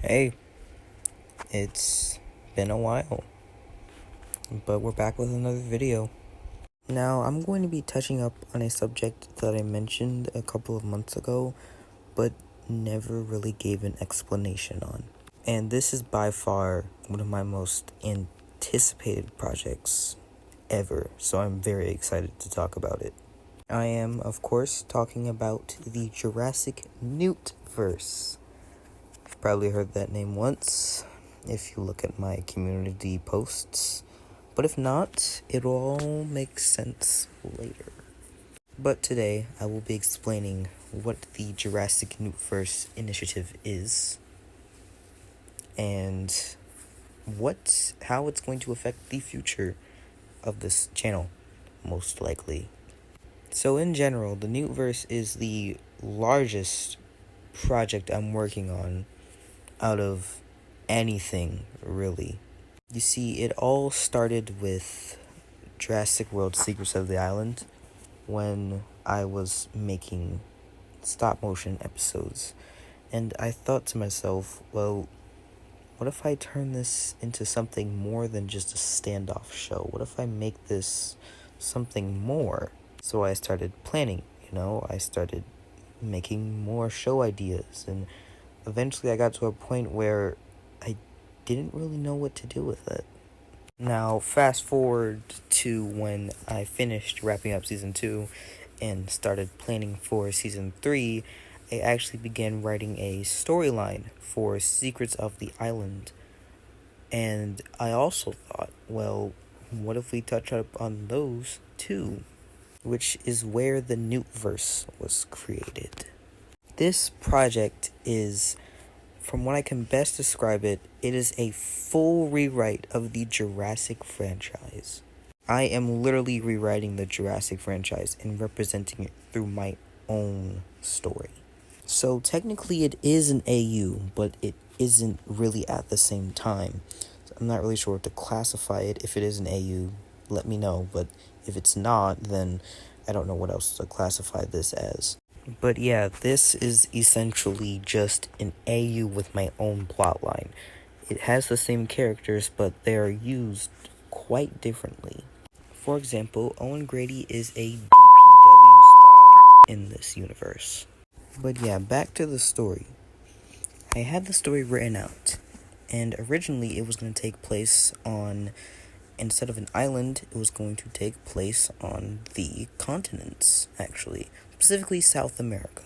Hey, it's been a while, but we're back with another video. Now, I'm going to be touching up on a subject that I mentioned a couple of months ago, but never really gave an explanation on. And this is by far one of my most anticipated projects ever, so I'm very excited to talk about it. I am, of course, talking about the Jurassic Newtverse. You've probably heard that name once if you look at my community posts, but if not, it'll all make sense later. But today, I will be explaining what the Jurassic Newtverse initiative is, and how it's going to affect the future of this channel, most likely. So in general, the Newtverse is the largest project I'm working on out of anything, really. You see, it all started with Jurassic World Secrets of the Island when I was making stop motion episodes. And I thought to myself, well, what if I turn this into something more than just a standoff show? What if I make this something more? So I started planning, I started making more show ideas, and eventually I got to a point where I didn't really know what to do with it. Now, fast forward to when I finished wrapping up season 2 and started planning for season 3, I actually began writing a storyline for Secrets of the Island. And I also thought, well, what if we touch up on those too? Which is where the Newtverse was created. This project is, from what I can best describe it, it is a full rewrite of the Jurassic franchise. I am literally rewriting the Jurassic franchise and representing it through my own story. So technically it is an AU, but it isn't really at the same time. So I'm not really sure what to classify it. If it is an AU, let me know, but if it's not, then I don't know what else to classify this as. But yeah, this is essentially just an AU with my own plotline. It has the same characters, but they are used quite differently. For example, Owen Grady is a DPW spy in this universe. But yeah, back to the story. I had the story written out, and originally it was going to take place on, instead of an island, it was going to take place on the continents, actually, specifically South America.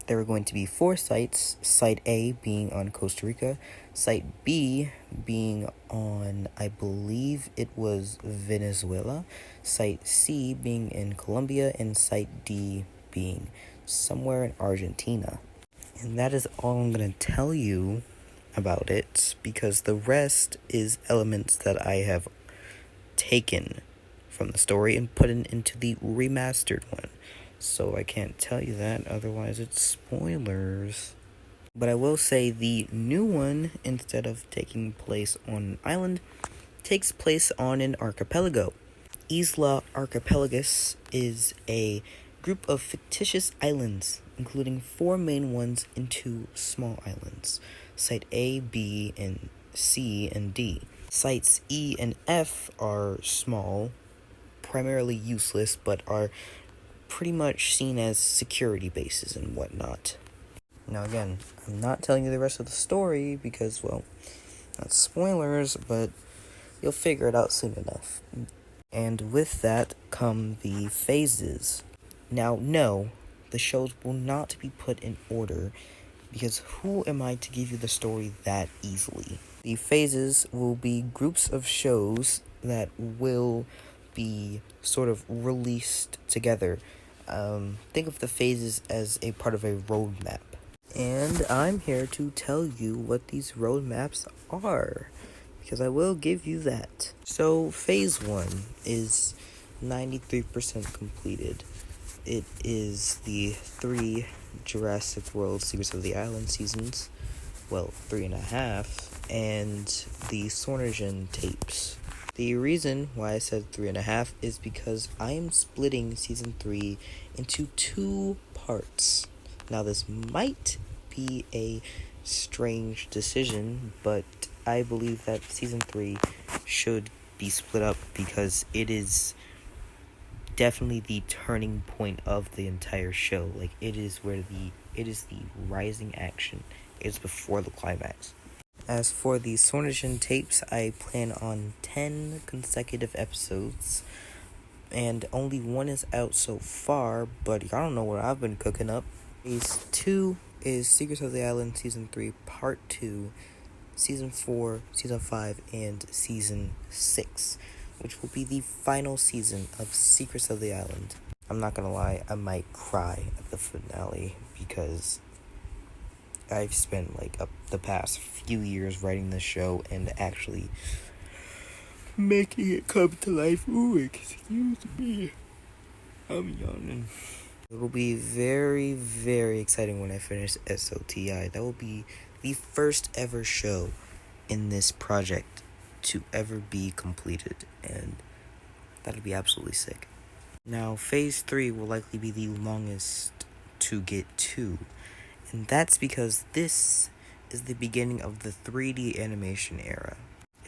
There were going to be 4 sites, Site A being on Costa Rica, Site B being on, I believe it was Venezuela, Site C being in Colombia, and Site D being somewhere in Argentina. And that is all I'm going to tell you about it, because the rest is elements that I have taken from the story and put it into the remastered one. So I can't tell you that, otherwise it's spoilers. But I will say the new one, instead of taking place on an island, takes place on an archipelago. Isla Archipelagus is a group of fictitious islands, including 4 main ones and 2 small islands. Site A, B, and C, and D. Sites E and F are small, primarily useless, but are pretty much seen as security bases and whatnot. Now again, I'm not telling you the rest of the story because, well, that's spoilers, but you'll figure it out soon enough. And with that come the phases. Now, no, the shows will not be put in order, because who am I to give you the story that easily? The phases will be groups of shows that will be sort of released together. Think of the phases as a part of a roadmap. And I'm here to tell you what these roadmaps are, because I will give you that. So, phase 1 is 93% completed. It is the 3 Jurassic World Secrets of the Island seasons, well, 3.5, and the Sornogen tapes. The reason why I said 3.5 is because I am splitting season 3 into 2 parts. Now, this might be a strange decision, but I believe that season 3 should be split up because it is definitely the turning point of the entire show. Like, it is the rising action. It's before the climax. As for the Sornation tapes, I plan on 10 consecutive episodes, and only one is out so far, but I don't know what I've been cooking up. Phase 2 is Secrets of the Island Season 3 Part 2, Season 4, Season 5, and Season 6, which will be the final season of Secrets of the Island. I'm not gonna lie, I might cry at the finale because I've spent the past few years writing this show and actually making it come to life. Ooh, excuse me. I'm yawning. It will be very, very exciting when I finish SOTI. That will be the first ever show in this project to ever be completed, and that'll be absolutely sick. Now, Phase 3 will likely be the longest to get to, and that's because this is the beginning of the 3D animation era.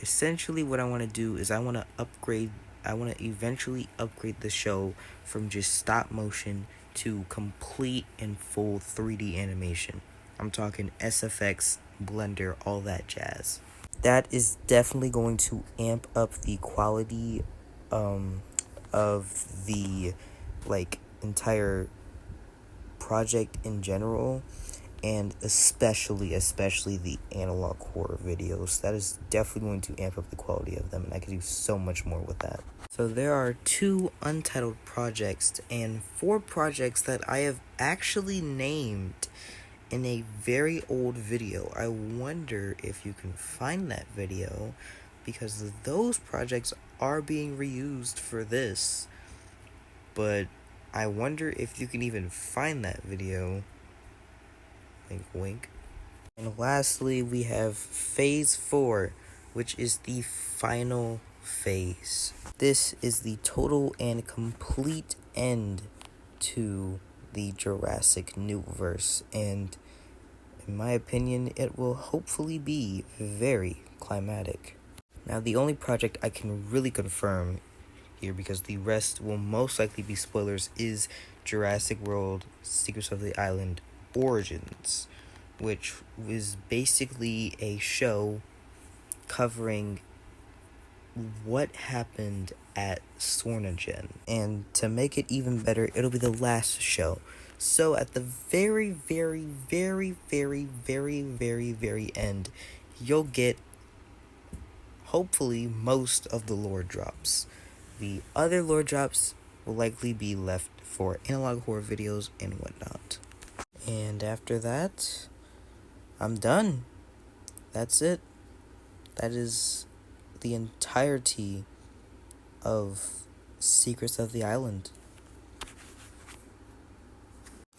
Essentially, what I want to do is I want to eventually upgrade the show from just stop motion to complete and full 3D animation. I'm talking SFX, Blender, all that jazz. That is definitely going to amp up the quality of the entire project in general, and especially the analog horror videos. That is definitely going to amp up the quality of them, and I could do so much more with that. So there are 2 untitled projects and 4 projects that I have actually named in a very old video. I wonder if you can find that video, because those projects are being reused for this, but I wonder if you can even find that video. Wink, wink. And lastly, we have Phase 4, which is the final phase. This is the total and complete end to the Jurassic Newtverse, and in my opinion, it will hopefully be very climatic. Now, the only project I can really confirm here, because the rest will most likely be spoilers, is Jurassic World Secrets of the Island Origins, which was basically a show covering what happened at Sornagen. And to make it even better, it'll be the last show. So at the very, very, very, very, very, very, very end, you'll get, hopefully, most of the lore drops. The other lore drops will likely be left for analog horror videos and whatnot. And after that, I'm done. That's it. That is the entirety of Secrets of the Island.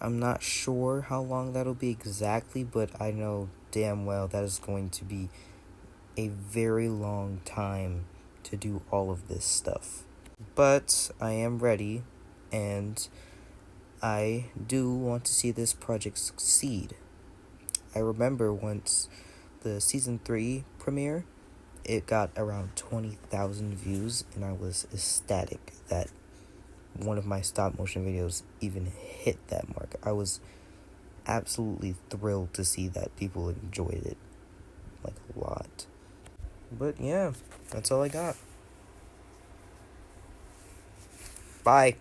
I'm not sure how long that'll be exactly, but I know damn well that is going to be a very long time to do all of this stuff. But I am ready, and I do want to see this project succeed. I remember once the season 3 premiere, it got around 20,000 views, and I was ecstatic that one of my stop motion videos even hit that mark. I was absolutely thrilled to see that people enjoyed it a lot. But yeah, that's all I got. Bye.